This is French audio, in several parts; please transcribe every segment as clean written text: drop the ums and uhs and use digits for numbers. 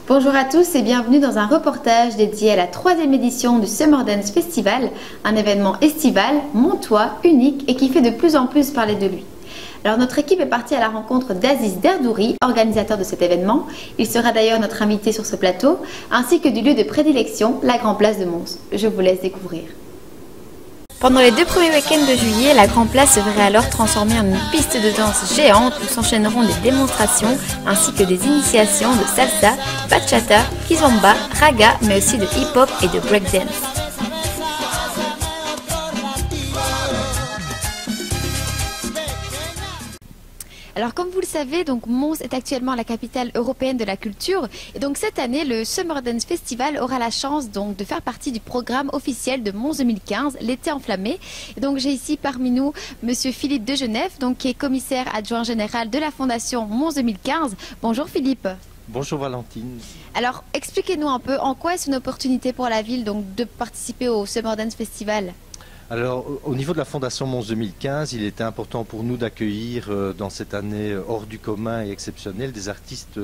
Bonjour à tous et bienvenue dans un reportage dédié à la 3e édition du Summer Dance Festival, un événement estival, montois, unique et qui fait de plus en plus parler de lui. Alors notre équipe est partie à la rencontre d'Aziz Derdouri, organisateur de cet événement. Il sera d'ailleurs notre invité sur ce plateau, ainsi que du lieu de prédilection, la Grand Place de Mons. Je vous laisse découvrir. Pendant les 2 premiers week-ends de juillet, la Grand Place se verrait alors transformée en une piste de danse géante où s'enchaîneront des démonstrations ainsi que des initiations de salsa, bachata, kizomba, raga, mais aussi de hip-hop et de breakdance. Alors comme vous le savez, donc Mons est actuellement la capitale européenne de la culture et donc cette année le Summer Dance Festival aura la chance donc de faire partie du programme officiel de Mons 2015, l'été enflammé. Et donc j'ai ici parmi nous monsieur Philippe de Genève, donc qui est commissaire adjoint général de la fondation Mons 2015. Bonjour Philippe. Bonjour Valentine. Alors expliquez-nous un peu en quoi est-ce une opportunité pour la ville donc de participer au Summer Dance Festival. Alors, au niveau de la Fondation Mons 2015, il était important pour nous d'accueillir dans cette année hors du commun et exceptionnelle des artistes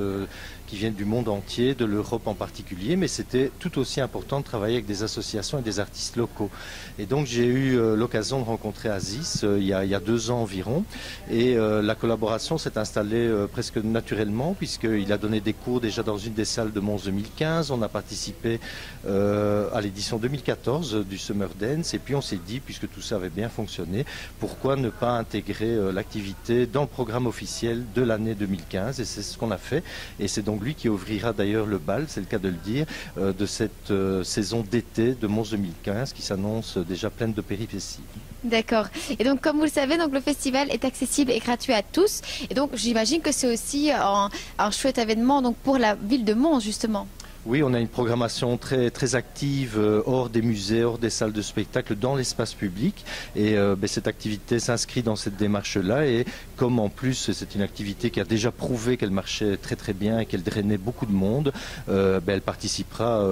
qui viennent du monde entier, de l'Europe en particulier, mais c'était tout aussi important de travailler avec des associations et des artistes locaux. Et donc j'ai eu l'occasion de rencontrer Aziz il y a 2 ans environ, et la collaboration s'est installée presque naturellement, puisqu'il a donné des cours déjà dans une des salles de Mons 2015, on a participé à l'édition 2014 du Summer Dance, et puis on s'est dit, puisque tout ça avait bien fonctionné, pourquoi ne pas intégrer l'activité dans le programme officiel de l'année 2015, et c'est ce qu'on a fait, et c'est donc lui qui ouvrira d'ailleurs le bal, c'est le cas de le dire, de cette saison d'été de Mons 2015 qui s'annonce déjà pleine de péripéties. D'accord. Et donc comme vous le savez, donc le festival est accessible et gratuit à tous, et donc j'imagine que c'est aussi un chouette événement donc pour la ville de Mons justement. Oui, on a une programmation très active hors des musées, hors des salles de spectacle, dans l'espace public. Et cette activité s'inscrit dans cette démarche-là. Et comme en plus c'est une activité qui a déjà prouvé qu'elle marchait très bien et qu'elle drainait beaucoup de monde, elle participera,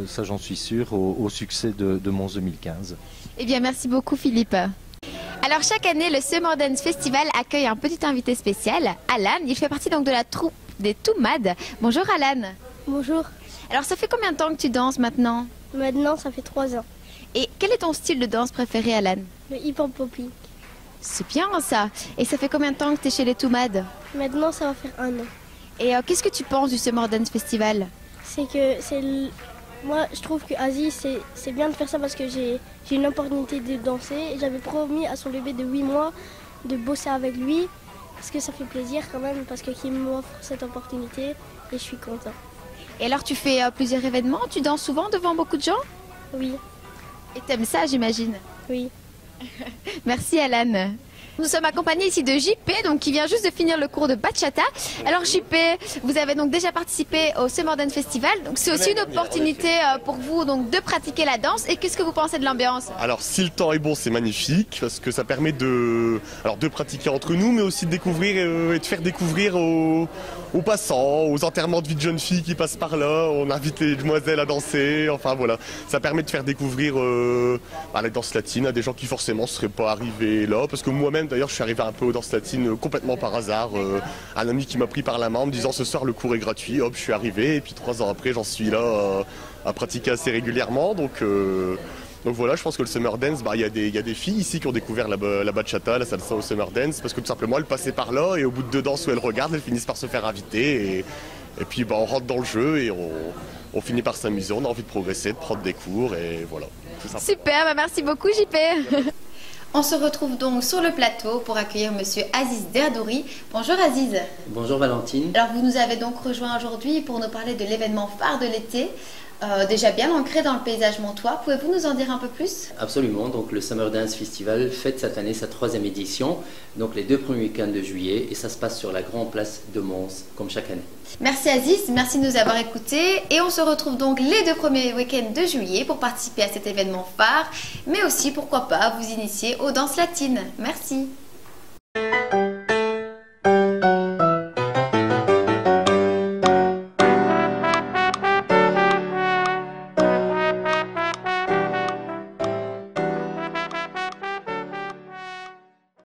ça j'en suis sûr, au succès de Mons 2015. Eh bien, merci beaucoup Philippe. Alors chaque année, le Summer Dance Festival accueille un petit invité spécial, Alan. Il fait partie donc de la troupe des Toumades. Bonjour Alan. Bonjour. Alors ça fait combien de temps que tu danses maintenant? Maintenant, ça fait 3 ans. Et quel est ton style de danse préféré, Alan? Le hip-hop popping. C'est bien ça. Et ça fait combien de temps que tu es chez les Toumades? Maintenant, ça va faire 1 an. Et qu'est-ce que tu penses du Summer Dance Festival? C'est que moi, je trouve que Aziz, c'est bien de faire ça parce que j'ai une opportunité de danser. J'avais promis à son bébé de 8 mois de bosser avec lui. Parce que ça fait plaisir quand même, parce qu'il m'offre cette opportunité et je suis content. Et alors tu fais plusieurs événements, tu danses souvent devant beaucoup de gens? Oui. Et t'aimes ça, j'imagine? Oui. Merci Alan. Nous sommes accompagnés ici de JP, donc qui vient juste de finir le cours de bachata. Alors JP, vous avez donc déjà participé au Summer Dance Festival, donc c'est aussi une opportunité pour vous donc de pratiquer la danse. Et qu'est-ce que vous pensez de l'ambiance? Alors si le temps est bon, c'est magnifique parce que ça permet de pratiquer entre nous, mais aussi de découvrir et de faire découvrir aux passants, aux enterrements de vie de jeunes filles qui passent par là. On invite les demoiselles à danser. Enfin voilà, ça permet de faire découvrir la danse latine à des gens qui forcément ne seraient pas arrivés là, parce que moi-même d'ailleurs je suis arrivé un peu aux danses latines complètement par hasard. Un ami qui m'a pris par la main en me disant ce soir le cours est gratuit, hop je suis arrivé et puis 3 ans après j'en suis là à pratiquer assez régulièrement. Donc voilà, je pense que le Summer Dance, il y a des filles ici qui ont découvert la bachata, la salsa au Summer Dance, parce que tout simplement elles passaient par là et au bout de 2 danses où elles regardent, elles finissent par se faire inviter et puis on rentre dans le jeu et on finit par s'amuser, on a envie de progresser, de prendre des cours et voilà. Super, merci beaucoup JP. On se retrouve donc sur le plateau pour accueillir monsieur Aziz Derdouri. Bonjour Aziz. Bonjour Valentine. Alors vous nous avez donc rejoint aujourd'hui pour nous parler de l'événement phare de l'été, déjà bien ancré dans le paysage montois. Pouvez-vous nous en dire un peu plus? Absolument, donc le Summer Dance Festival fête cette année sa 3e édition, donc les 2 premiers week-ends de juillet, et ça se passe sur la Grand Place de Mons, comme chaque année. Merci Aziz, merci de nous avoir écoutés, et on se retrouve donc les 2 premiers week-ends de juillet pour participer à cet événement phare, mais aussi pourquoi pas vous initier aux danses latines. Merci.